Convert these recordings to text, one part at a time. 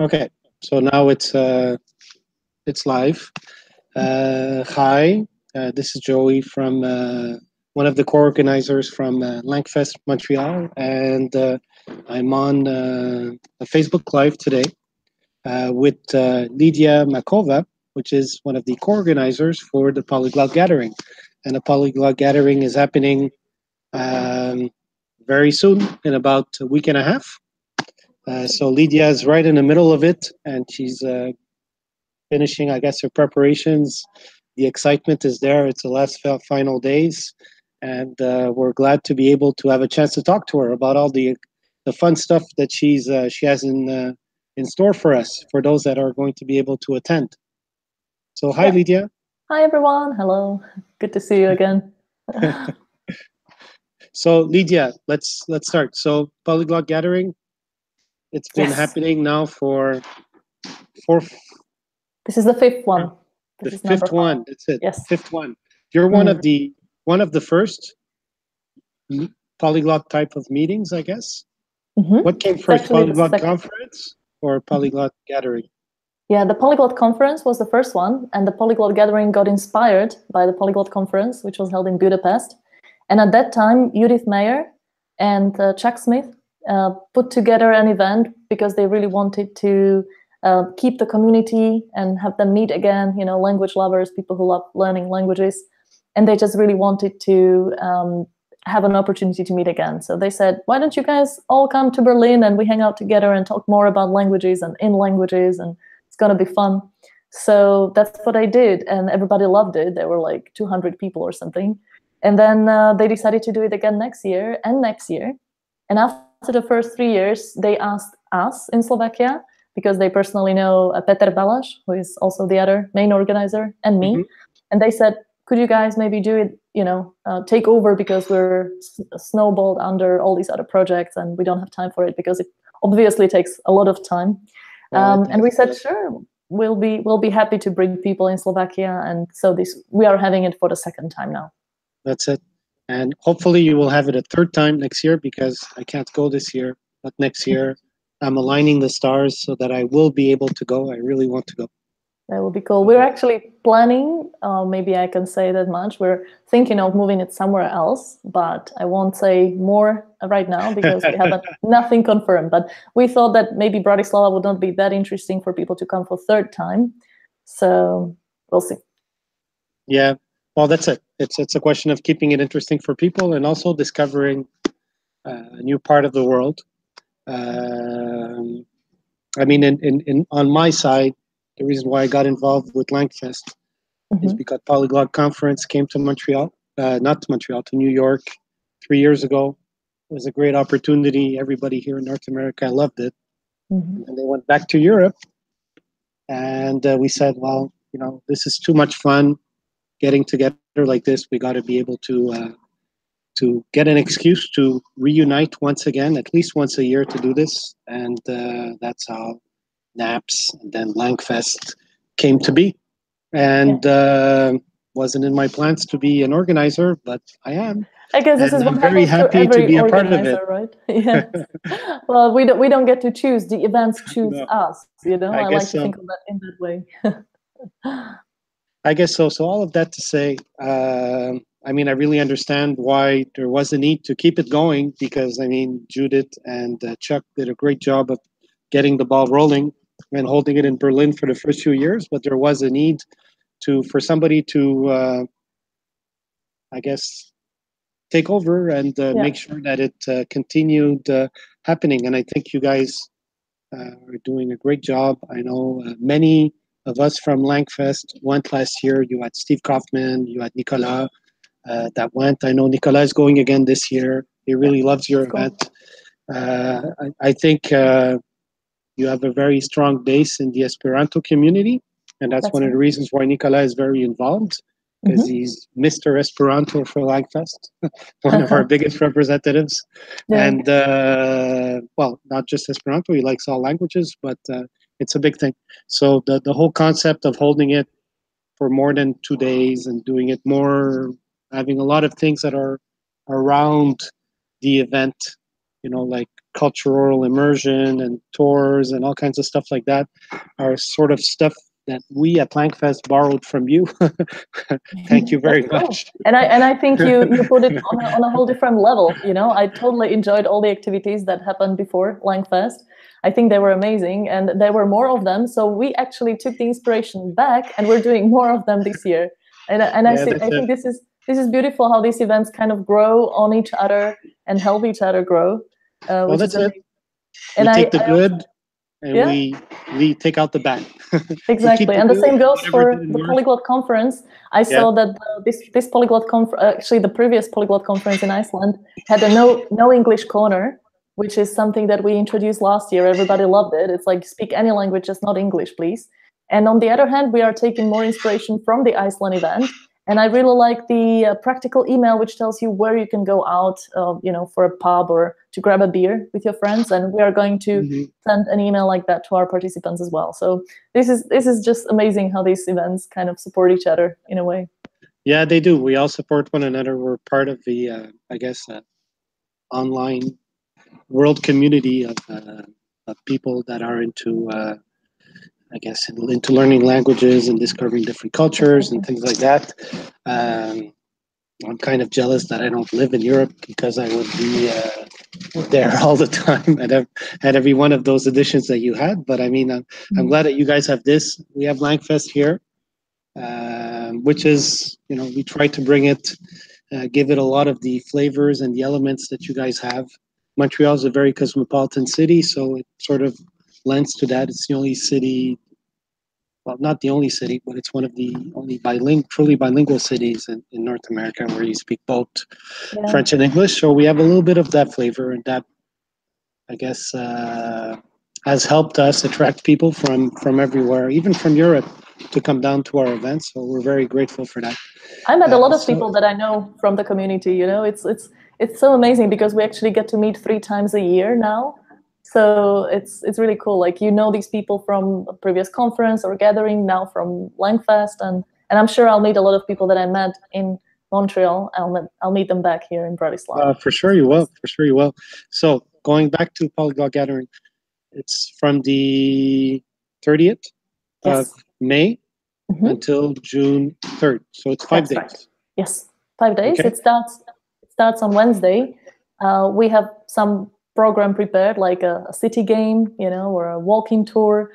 Okay, so now it's live. Hi, this is Joey from one of the co-organizers from Langfest Montreal, and I'm on a Facebook Live today with Lydia Machova, which is one of the co-organizers for the Polyglot Gathering. And the Polyglot Gathering is happening very soon, in about a week and a half. So Lydia is right in the middle of it, and she's finishing, I guess, her preparations. The excitement is there. It's the last final days, and we're glad to be able to have a chance to talk to her about all the fun stuff that she has in store for us, for those that are going to be able to attend. So hi, Lydia. Hi, everyone. Hello. Good to see you again. So Lydia, let's start. So Polyglot Gathering, it's been happening now for This is the fifth one. The fifth one. That's it. Yes. Fifth one. You're one of the first polyglot type of meetings, I guess. What came first, Polyglot Conference or Polyglot Gathering? Yeah, the Polyglot Conference was the first one, and the Polyglot Gathering got inspired by the Polyglot Conference, which was held in Budapest. And at that time, Judith Meyer and Chuck Smith put together an event because they really wanted to keep the community and have them meet again, you know, language lovers, people who love learning languages. And they just really wanted to have an opportunity to meet again. So they said, why don't you guys all come to Berlin and we hang out together and talk more about languages and in languages, and it's going to be fun. So that's what I did, and everybody loved it. There were like 200 people or something. And then they decided to do it again next year and next year. And after the first 3 years, they asked us in Slovakia, because they personally know Peter Balaš, who is also the other main organizer, and me. And they said, could you guys maybe do it, you know, take over, because we're snowballed under all these other projects and we don't have time for it, because it obviously takes a lot of time. And we said, sure, we'll be happy to bring people in Slovakia. And so we are having it for the second time now. That's it. And hopefully you will have it a third time next year, because I can't go this year, but next year I'm aligning the stars so that I will be able to go. I really want to go. That would be cool. We're actually planning, maybe I can say that much, we're thinking of moving it somewhere else, but I won't say more right now because we haven't nothing confirmed. But we thought that maybe Bratislava would not be that interesting for people to come for third time. So we'll see. Yeah, well, that's it. It's a question of keeping it interesting for people and also discovering a new part of the world. I mean, on my side, the reason why I got involved with Langfest is because Polyglot Conference came to Montreal, not to Montreal, to New York 3 years ago. It was a great opportunity. Everybody here in North America loved it. And they went back to Europe, and we said, well, you know, this is too much fun getting together like this. We got to be able to get an excuse to reunite once again, at least once a year, to do this. And that's how NAPS and then Langfest came to be. And wasn't in my plans to be an organizer, but I am. I guess this is what very happy to be a part of it. Right? Yeah. Well, we don't get to choose. The events choose us. You know, I like to think of that in that way. I guess so. So all of that to say, I mean, I really understand why there was a need to keep it going, because I mean, Judith and Chuck did a great job of getting the ball rolling and holding it in Berlin for the first few years. But there was a need for somebody to, I guess, take over and make sure that it continued happening. And I think you guys are doing a great job. I know many of us from Langfest went last year. You had Steve Kaufman, you had Nicolas that went. I know Nicolas is going again this year. He really loves your event. I think you have a very strong base in the Esperanto community, and that's one of the reasons why Nicolas is very involved, because he's Mr. Esperanto for Langfest, one of our biggest representatives. And, well, not just Esperanto, he likes all languages, but it's a big thing. So the whole concept of holding it for more than 2 days and doing it more, having a lot of things that are around the event, you know, like cultural immersion and tours and all kinds of stuff like that are sort of stuff that we at Langfest borrowed from you. Thank you very That's cool. much. And I think you put it on a whole different level. You know, I totally enjoyed all the activities that happened before Langfest. I think they were amazing, and there were more of them. So we actually took the inspiration back, and we're doing more of them this year. And I think this is beautiful how these events kind of grow on each other and help each other grow. Well, that's it. And we take the good and yeah. we take out the bad. Exactly, and the same goes for the Polyglot Conference. I saw that this Polyglot Conference, actually the previous Polyglot Conference in Iceland, had a no English corner, which is something that we introduced last year. Everybody loved it. It's like, speak any language, just not English, please. And on the other hand, we are taking more inspiration from the Iceland event. And I really like the practical email, which tells you where you can go out, you know, for a pub or to grab a beer with your friends. And we are going to send an email like that to our participants as well. So this is just amazing how these events kind of support each other in a way. Yeah, they do. We all support one another. We're part of the, I guess, online world community of people that are into, I guess, into learning languages and discovering different cultures and things like that. I'm kind of jealous that I don't live in Europe, because I would be there all the time at every one of those editions that you had. But I mean, I'm glad that you guys have this. We have Langfest here, which is, you know, we try to bring it, give it a lot of the flavors and the elements that you guys have. Montreal is a very cosmopolitan city, so it sort of lends to that. It's the only city, well, not the only city, but it's one of the only truly bilingual cities in North America where you speak both French and English. So we have a little bit of that flavor, and that, I guess, has helped us attract people from everywhere, even from Europe, to come down to our events. So we're very grateful for that. I met a lot of people that I know from the community. You know, it's so amazing because we actually get to meet 3 times a year now. So it's really cool. Like, you know, these people from a previous conference or gathering, now from Langfest, and I'm sure I'll meet a lot of people that I met in Montreal. I'll meet them back here in Bratislava. For sure you will. For sure you will. So going back to Polyglot Gathering, it's from the 30th of May until June 3rd. So it's 5 days. Right. Yes, 5 days. Okay. It starts on Wednesday. We have some program prepared, like a city game, you know, or a walking tour.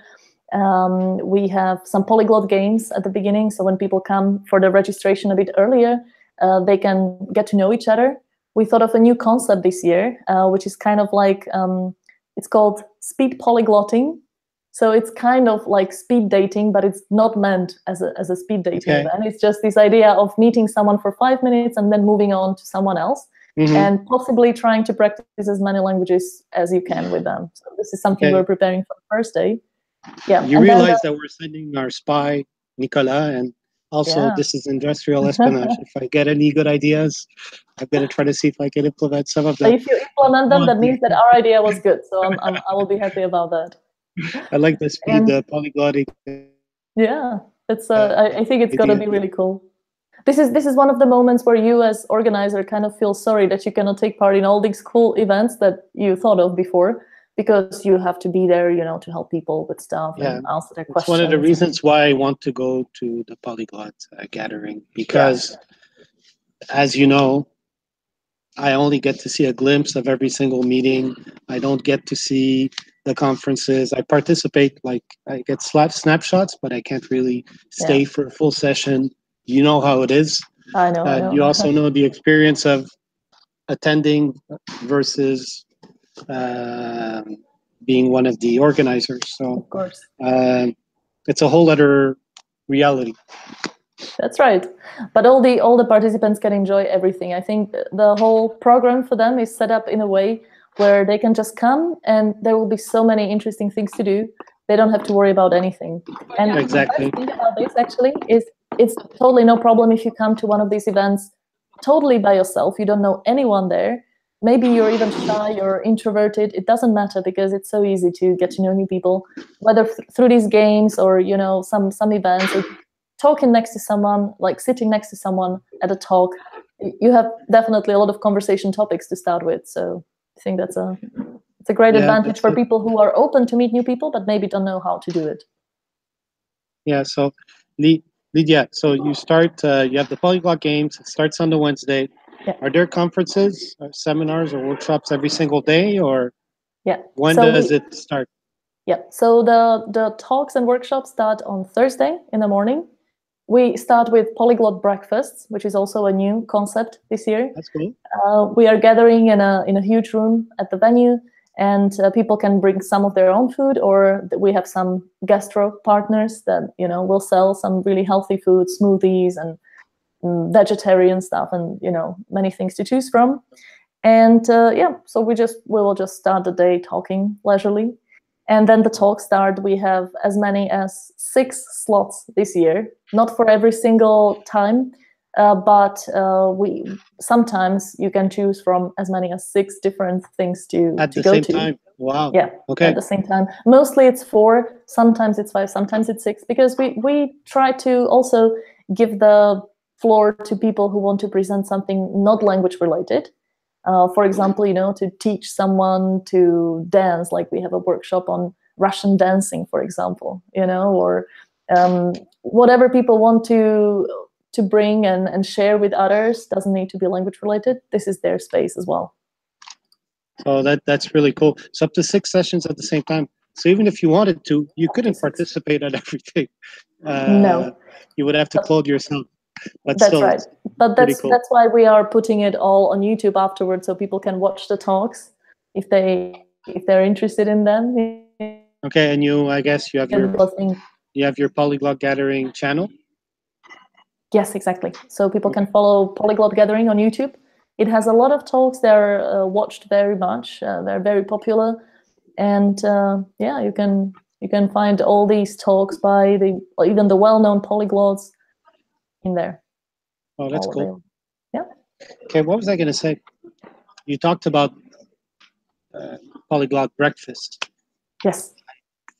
We have some polyglot games at the beginning, so when people come for the registration a bit earlier, they can get to know each other. We thought of a new concept this year, which is kind of like, it's called speed polyglotting. So it's kind of like speed dating, but it's not meant as a speed dating event. It's just this idea of meeting someone for 5 minutes and then moving on to someone else. And possibly trying to practice as many languages as you can with them. So this is something we're preparing for the first day. Yeah. You realize that we're sending our spy, Nicolas, and also this is industrial espionage. If I get any good ideas, I'm going to try to see if I can implement some of them. If you implement them, that means that our idea was good. So I will be happy about that. I like the speed polyglotting. Yeah, it's. I think it's going to be really cool. This is one of the moments where you as organizer kind of feel sorry that you cannot take part in all these cool events that you thought of before, because you have to be there, you know, to help people with stuff and answer their questions. It's one of the reasons why I want to go to the Polyglot Gathering, because as you know, I only get to see a glimpse of every single meeting. I don't get to see the conferences. I participate, like I get snapshots, but I can't really stay for a full session. You know how it is. I know. You also know the experience of attending versus being one of the organizers. So of course, it's a whole other reality. That's right. But all the participants can enjoy everything. I think the whole program for them is set up in a way where they can just come and there will be so many interesting things to do. They don't have to worry about anything. And exactly. the thing about this actually is it's totally no problem if you come to one of these events totally by yourself. You don't know anyone there. Maybe you're even shy, you're introverted. It doesn't matter because it's so easy to get to know new people, whether through these games or, you know, some events. Or talking next to someone, like sitting next to someone at a talk, you have definitely a lot of conversation topics to start with. So I think that's a It's a great Yeah, advantage that's for good. people who are open to meet new people, but maybe don't know how to do it. Yeah, so Lydia, so you start, you have the Polyglot Games, it starts on the Wednesday. Yeah. Are there conferences, or seminars, or workshops every single day, or Yeah. when So does it start? yeah. So the talks and workshops start on Thursday in the morning. We start with polyglot breakfasts, which is also a new concept this year. That's cool. We are gathering in a huge room at the venue, and people can bring some of their own food, or we have some gastro partners that will sell some really healthy food, smoothies and vegetarian stuff, and many things to choose from. And so we will just start the day talking leisurely. And then the talks start. We have as many as 6 slots this year, not for every single time, but we sometimes you can choose from as many as 6 different things to At the go same to. time. Wow. Yeah, Okay. at the same time. Mostly it's 4, sometimes it's 5, sometimes it's 6, because we try to also give the floor to people who want to present something not language related. For example, to teach someone to dance, like we have a workshop on Russian dancing, for example, or whatever people want to bring and share with others. Doesn't need to be language related. This is their space as well. So that's really cool. So up to 6 sessions at the same time. So even if you wanted to, you couldn't participate at everything. No, you would have to clothe yourself. But that's still, right. But pretty cool. that's why we are putting it all on YouTube afterwards, so people can watch the talks if they're interested in them. Okay, and I guess you have your Polyglot Gathering channel. Yes, exactly. So people can follow Polyglot Gathering on YouTube. It has a lot of talks. They're watched very much. They're very popular, and you can find all these talks by even the well-known polyglots in there. Oh, that's cool. Available. Yeah. Okay, what was I going to say? You talked about polyglot breakfast. Yes.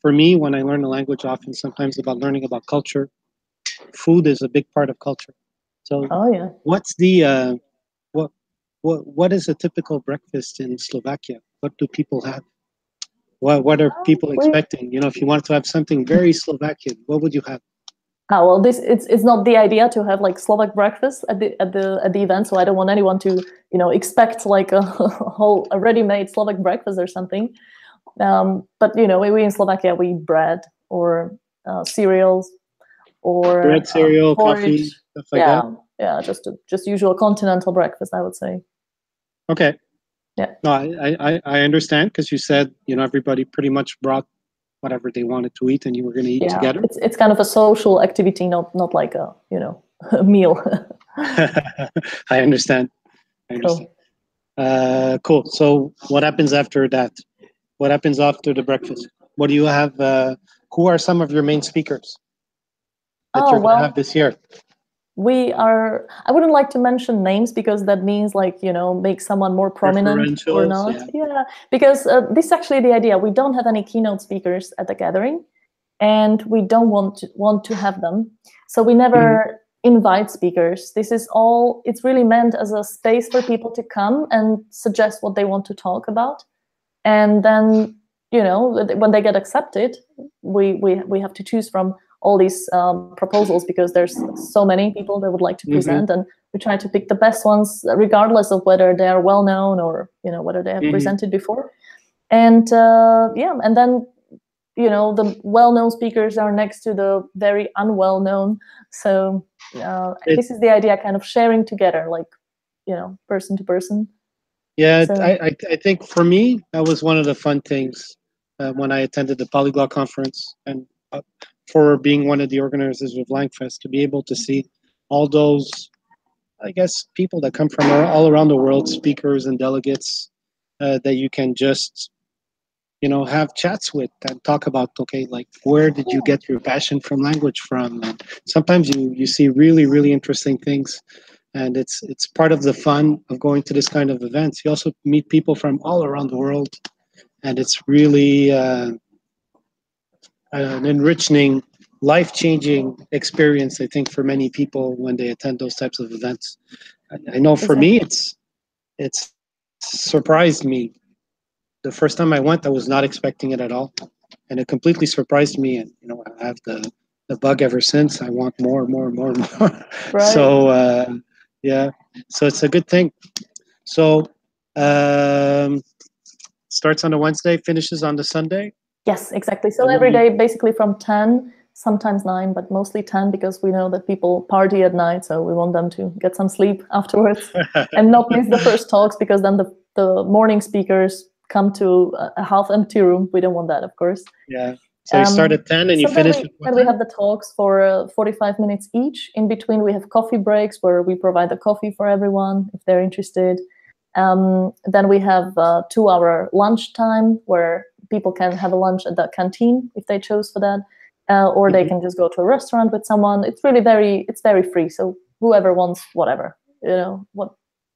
For me, when I learn a language, often sometimes about learning about culture, food is a big part of culture. So, what's the what is a typical breakfast in Slovakia? What do people have? What are people expecting? If you wanted to have something very Slovakian, what would you have? Well, it's not the idea to have like Slovak breakfast at the event, so I don't want anyone to expect like a ready-made Slovak breakfast or something. But we in Slovakia we eat bread or cereals or bread, cereal, porridge. Coffee, stuff like that. Yeah, just usual continental breakfast, I would say. Okay. Yeah. No, I understand, because you said everybody pretty much brought whatever they wanted to eat, and you were going to eat together. It's kind of a social activity, not like a a meal. I understand. Cool. Cool. So what happens after that? What happens after the breakfast? What do you have? Who are some of your main speakers that you're going to have this year? I wouldn't like to mention names, because that means make someone more prominent or not. Yeah, because this is actually the idea. We don't have any keynote speakers at the gathering, and we don't want to have them. So we never invite speakers. It's really meant as a space for people to come and suggest what they want to talk about. And then, when they get accepted, we have to choose from all these proposals, because there's so many people that would like to present, and we try to pick the best ones, regardless of whether they are well known or whether they have presented before. And and then the well-known speakers are next to the very unwell known. So this is the idea, kind of sharing together, like person to person. Yeah, so, I think for me that was one of the fun things when I attended the Polyglot conference, and for being one of the organizers of Langfest, to be able to see all those, I guess, people that come from all around the world, speakers and delegates, that you can just have chats with and talk about, okay, like, where did you get your passion from language from? And sometimes you see really, really interesting things, and it's part of the fun of going to this kind of events. You also meet people from all around the world, and it's really an enriching, life-changing experience, I think, for many people when they attend those types of events. I know for me, it's surprised me the first time I went, I was not expecting it at all, and it completely surprised me. And I have the bug ever since. I want more, more, more, more. Right. So yeah, so it's a good thing. So starts on a Wednesday, finishes on the Sunday. Yes, exactly. So every day, basically from 10, sometimes 9, but mostly 10, because we know that people party at night, so we want them to get some sleep afterwards and not miss the first talks, because then the morning speakers come to a half empty room. We don't want that, of course. Yeah. So you start at 10 and you finish at what time? We have the talks for 45 minutes each. In between, we have coffee breaks where we provide the coffee for everyone if they're interested. Then we have 2-hour lunch time where people can have a lunch at the canteen if they chose for that, or they can just go to a restaurant with someone. It's really it's very free. So whoever wants whatever,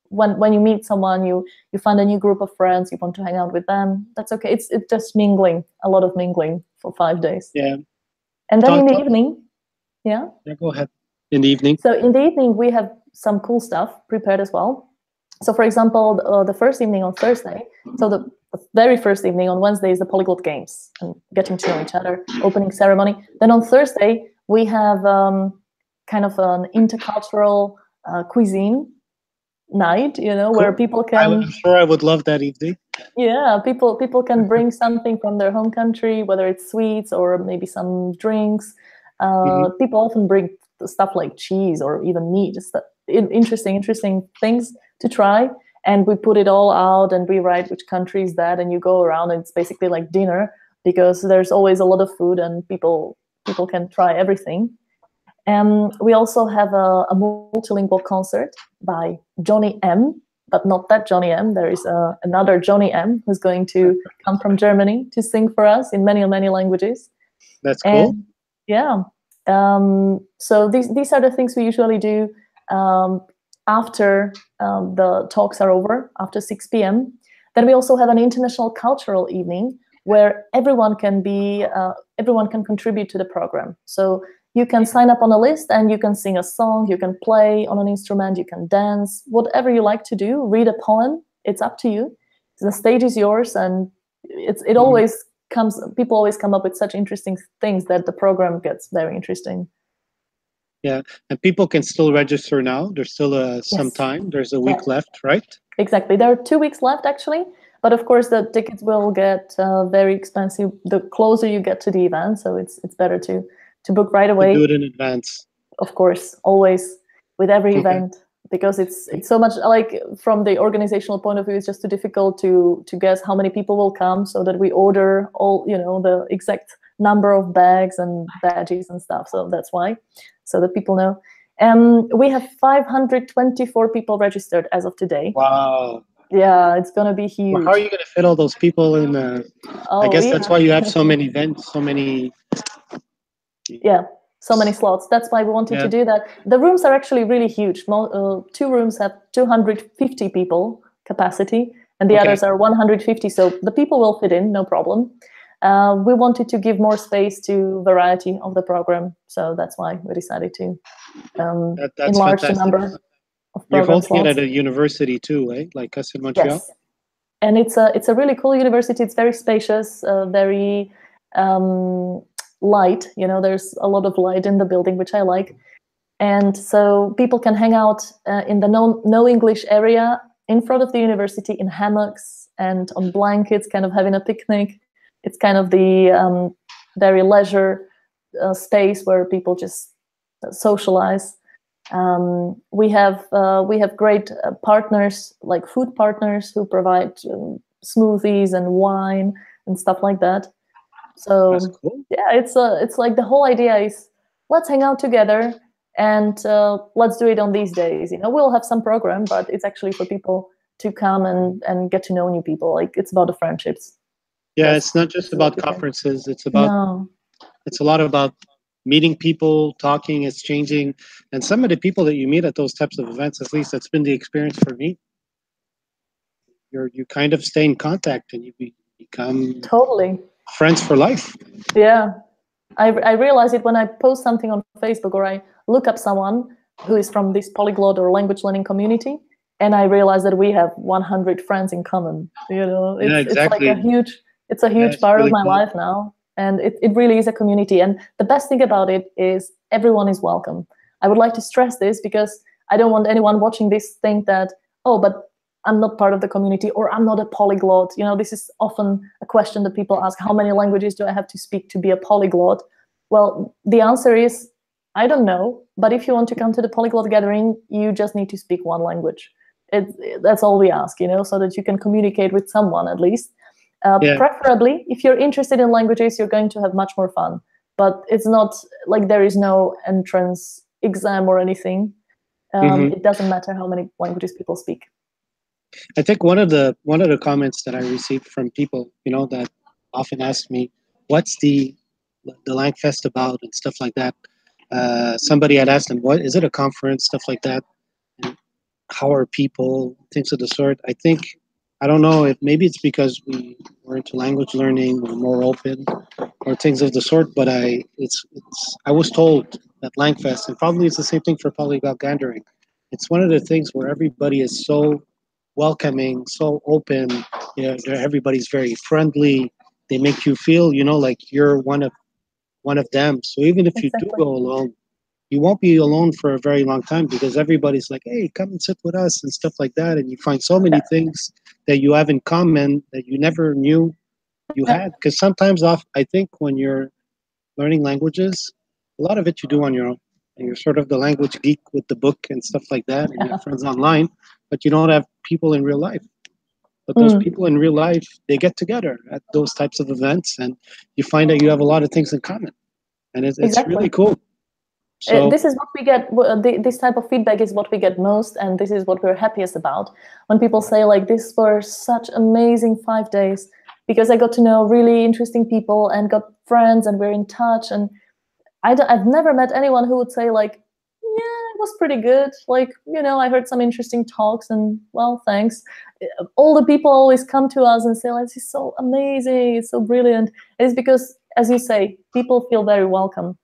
when you meet someone, you find a new group of friends, you want to hang out with them, that's okay. It's just mingling, a lot of mingling for 5 days. Yeah. And then in the evening, yeah, go ahead. In the evening. So in the evening, we have some cool stuff prepared as well. So for example, the first evening on Thursday, so the very first evening on Wednesday is the Polyglot Games and getting to know each other, opening ceremony. Then on Thursday, we have kind of an intercultural cuisine night, where people can... I'm sure I would love that evening. Yeah, people can bring something from their home country, whether it's sweets or maybe some drinks. People often bring stuff like cheese or even meat. Just interesting things to try. And we put it all out and we write which country is that, and you go around and it's basically like dinner, because there's always a lot of food and people can try everything. We also have a multilingual concert by Johnny M, but not that Johnny M. There is another Johnny M who's going to come from Germany to sing for us in many languages. That's cool. And, yeah. So these are the things we usually do after the talks are over, after 6 p.m. Then we also have an international cultural evening where everyone can contribute to the program. So you can sign up on a list and you can sing a song, you can play on an instrument, you can dance, whatever you like to do, read a poem, it's up to you. The stage is yours, and it always comes, people always come up with such interesting things that the program gets very interesting. Yeah, and people can still register now. There's still some time. There's a week left, right? Exactly. There are 2 weeks left, actually. But of course, the tickets will get very expensive the closer you get to the event. So it's better to book right away. Do it in advance. Of course, always with every event, because it's so much, like, from the organizational point of view, it's just too difficult to guess how many people will come, so that we order all, the exact number of bags and badges and stuff. So that's why, so that people know. We have 524 people registered as of today. Wow. Yeah, it's going to be huge. Well, how are you going to fit all those people in? I guess that's why you have so many events, so many... Yeah, so many slots. That's why we wanted to do that. The rooms are actually really huge. 2 rooms have 250 people capacity, and the others are 150. So the people will fit in, no problem. We wanted to give more space to variety of the program, so that's why we decided to enlarge the number of program slots. You're holding it at a university too, eh? Like us in Montreal? Yes, and it's a really cool university. It's very spacious, very light. There's a lot of light in the building, which I like. And so people can hang out in the no English area in front of the university in hammocks and on blankets, kind of having a picnic. It's kind of the very leisure space where people just socialize. We have great partners, like food partners, who provide smoothies and wine and stuff like that. So that's cool. Yeah, it's like the whole idea is, let's hang out together and let's do it on these days. We'll have some program, but it's actually for people to come and get to know new people. Like, it's about the friendships. Yeah, it's not just about conferences. It's about it's a lot about meeting people, talking, exchanging, and some of the people that you meet at those types of events, at least that's been the experience for me. You kind of stay in contact and you become totally friends for life. Yeah, I realize it when I post something on Facebook or I look up someone who is from this polyglot or language learning community, and I realized that we have 100 friends in common. Yeah, It's like exactly. a Yeah, huge it's part of really my cool. life now, and it really is a community. And the best thing about it is everyone is welcome. I would like to stress this because I don't want anyone watching this think that, oh, but I'm not part of the community, or I'm not a polyglot. This is often a question that people ask: how many languages do I have to speak to be a polyglot? Well, the answer is, I don't know. But if you want to come to the Polyglot Gathering, you just need to speak one language. That's all we ask, so that you can communicate with someone at least. Yeah. Preferably, if you're interested in languages, you're going to have much more fun. But it's not like there is no entrance exam or anything. Hmm. It doesn't matter how many languages people speak. I think one of the comments that I received from people, that often ask me, "What's the Langfest about?" and stuff like that. Somebody had asked them, "What is it? A conference?" Stuff like that. And how are people? Things of the sort. I think I don't know if maybe it's because we're into language learning, we're more open, or things of the sort. But I was told at Langfest, and probably it's the same thing for Polyglot Gathering. It's one of the things where everybody is so welcoming, so open. Everybody's very friendly. They make you feel, like you're one of them. So even if you do Exactly. go alone, you won't be alone for a very long time because everybody's like, "Hey, come and sit with us," and stuff like that. And you find so many Yeah. things that you have in common that you never knew you Yeah. had. Because sometimes, I think when you're learning languages, a lot of it you do on your own. And you're sort of the language geek with the book and stuff like that, and you have friends online, but you don't have people in real life. But those Mm, people in real life, they get together at those types of events, and you find that you have a lot of things in common, and it's exactly. really cool. So, This is what we get. This type of feedback is what we get most, and this is what we're happiest about. When people say like, "This were such amazing 5 days," because I got to know really interesting people and got friends, and we're in touch. And I've never met anyone who would say like, "Yeah, it was pretty good. Like, I heard some interesting talks, and well, thanks." All the people always come to us and say, like, "This is so amazing. It's so brilliant." It's because, as you say, people feel very welcome.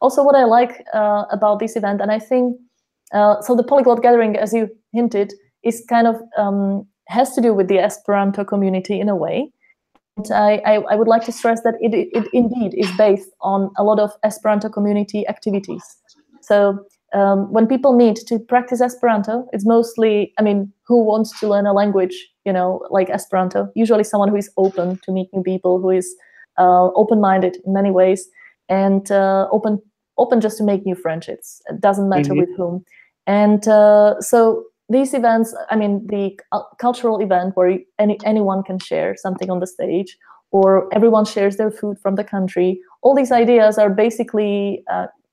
Also, what I like about this event, and I think so, the Polyglot Gathering, as you hinted, is kind of has to do with the Esperanto community in a way. And I would like to stress that it indeed is based on a lot of Esperanto community activities. So when people meet to practice Esperanto, it's mostly, who wants to learn a language, like Esperanto? Usually someone who is open to meet new people, who is open-minded in many ways, and open just to make new friendships. It doesn't matter mhm. with whom. And so these events, the cultural event where anyone can share something on the stage, or everyone shares their food from the country. All these ideas are basically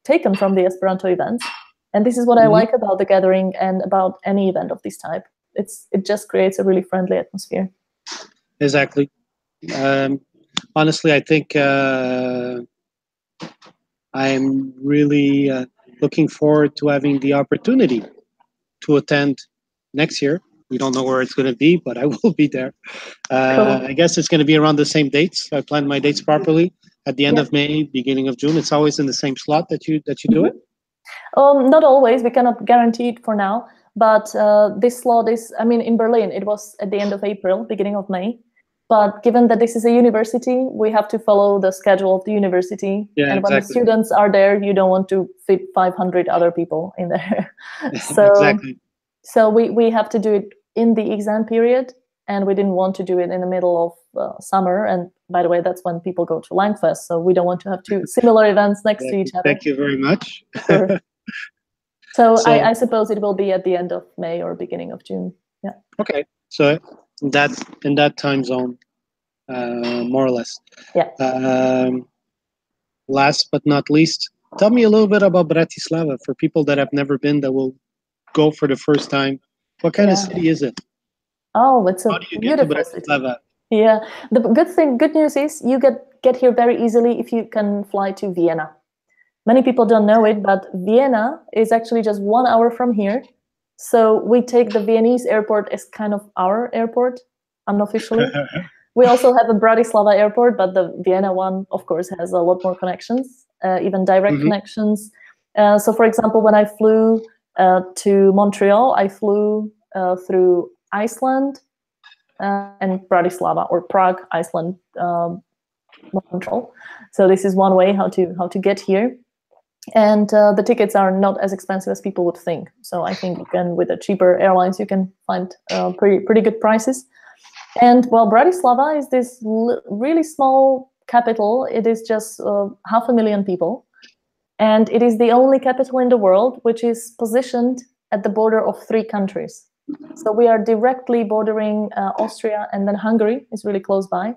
taken from the Esperanto events. And this is what I Mhm. like about the gathering and about any event of this type. It just creates a really friendly atmosphere. Exactly. Um, Honestly, I think I'm really looking forward to having the opportunity to attend next year. We don't know where it's going to be, but I will be there. Cool. I guess it's going to be around the same dates. I planned my dates properly. At the end Yeah. of May, beginning of June. It's always in the same slot that you do Mhm. it. Not always. We cannot guarantee it for now. But this slot is, in Berlin, it was at the end of April, beginning of May. But given that this is a university, we have to follow the schedule of the university. Yeah, And when the exactly. students are there, you don't want to fit 500 other people in there. so Exactly. so we have to do it in the exam period, and we didn't want to do it in the middle of summer. And by the way, that's when people go to Langfest. So we don't want to have two similar events next to each Exactly. other. Thank you very much. Sure. So So I suppose it will be at the end of May or beginning of June. Yeah. okay, so that's in that time zone, more or less. Yeah. Um, Last but not least, tell me a little bit about Bratislava for people that have never been that will go for the first time. What kind of Yeah. city is it? Oh, it's How a do you get to beautiful city. Bratislava? Yeah. The good news is you get here very easily if you can fly to Vienna. Many people don't know it, but Vienna is actually just 1 hour from here. So we take the Viennese airport as kind of our airport, unofficially. We also have a Bratislava airport, but the Vienna one, of course, has a lot more connections, even direct Hmm. connections. So, for example, when I flew to Montreal, I flew through Iceland and Bratislava, or Prague, Iceland, Montreal. So this is one way how to get here. And the tickets are not as expensive as people would think. So I think you can, with the cheaper airlines, you can find pretty good prices. And well, Bratislava is this really small capital. It is just 500,000 people. And it is the only capital in the world which is positioned at the border of 3 countries. So we are directly bordering Austria, and then Hungary is really close by.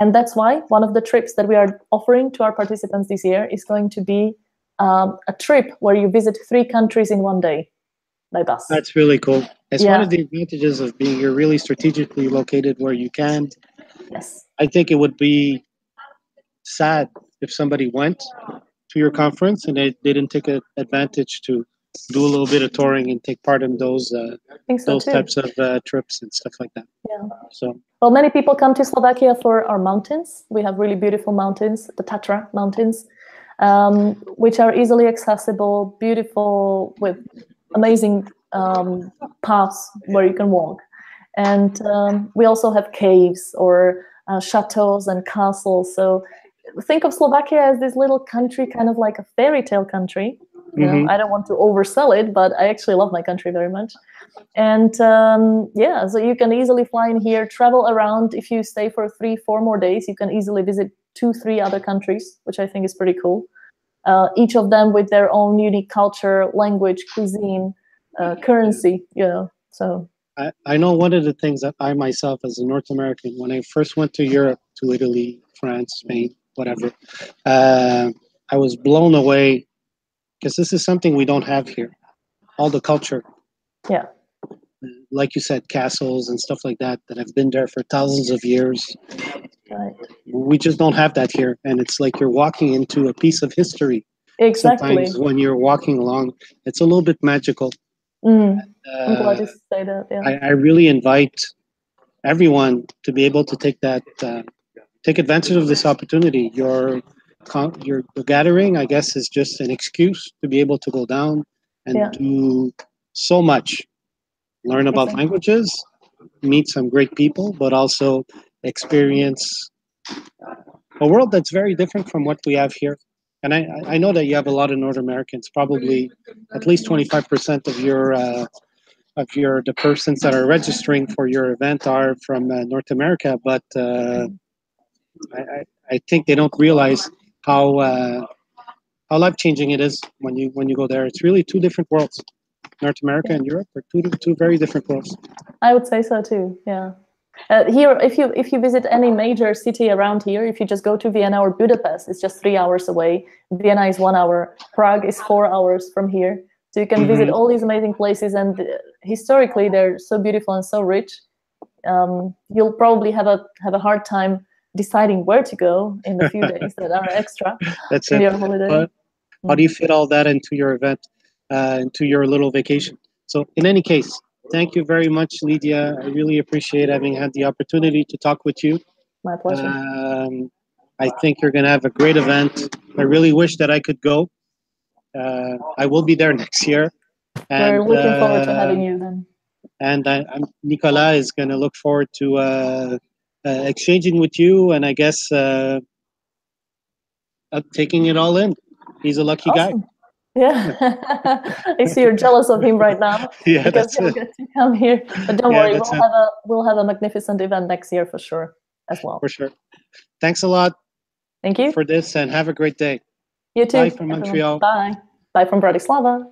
And that's why one of the trips that we are offering to our participants this year is going to be a trip where you visit 3 countries in one day by bus. That's really cool. It's one of the advantages of being you're really strategically located where you can. Yes. I think it would be sad if somebody went to your conference and they didn't take advantage to do a little bit of touring and take part in those types of trips and stuff like that. Yeah. So. Well, many people come to Slovakia for our mountains. We have really beautiful mountains, the Tatra mountains, which are easily accessible, beautiful, with amazing paths where you can walk. And we also have caves or chateaus and castles. So think of Slovakia as this little country, kind of like a fairy tale country. You know, I don't want to oversell it, but I actually love my country very much. And yeah, so you can easily fly in here, travel around. If you stay for 3-4 more days, you can easily visit 2-3 other countries, which I think is pretty cool. Each of them with their own unique culture, language, cuisine, currency, you know. So I know one of the things that I myself, as a North American, when I first went to Europe, to Italy, France, Spain, whatever, I was blown away, because this is something we don't have here. All the culture. Yeah. Like you said, castles and stuff like that have been there for thousands of years. Right. We just don't have that here. And it's like you're walking into a piece of history. Exactly. Sometimes when you're walking along, it's a little bit magical. I'm glad you say that. Yeah. I really invite everyone to be able to take advantage of this opportunity. Your gathering, I guess, is just an excuse to be able to go down and do so much. Learn about languages, meet some great people, but also experience a world that's very different from what we have here. And I know that you have a lot of North Americans, probably at least 25% of the persons that are registering for your event are from North America, but I think they don't realize how life-changing it is when you go there. It's really 2 different worlds. North America and Europe are two very different worlds. I would say so too. Yeah. Here, if you visit any major city around here, if you just go to Vienna or Budapest, it's just 3 hours away. Vienna is 1 hour. Prague is 4 hours from here. So you can visit all these amazing places, and historically they're so beautiful and so rich. You'll probably have a hard time deciding where to go in the few days that are extra. That's in it. your holiday. But how do you fit all that into your event, into your little vacation? So in any case, thank you very much, Lydia. I really appreciate having had the opportunity to talk with you. My pleasure. I think you're going to have a great event. I really wish that I could go. I will be there next year. And, we're looking forward to having you then. And Nicolas is going to look forward to exchanging with you, and I guess taking it all in. He's a lucky guy. Yeah, I see you're jealous of him right now. Yeah, because he'll get to come here. But don't worry, we'll have a magnificent event next year for sure as well. For sure. Thanks a lot. Thank you for this, and have a great day. You too. Bye from Montreal. Bye. Bye from Bratislava.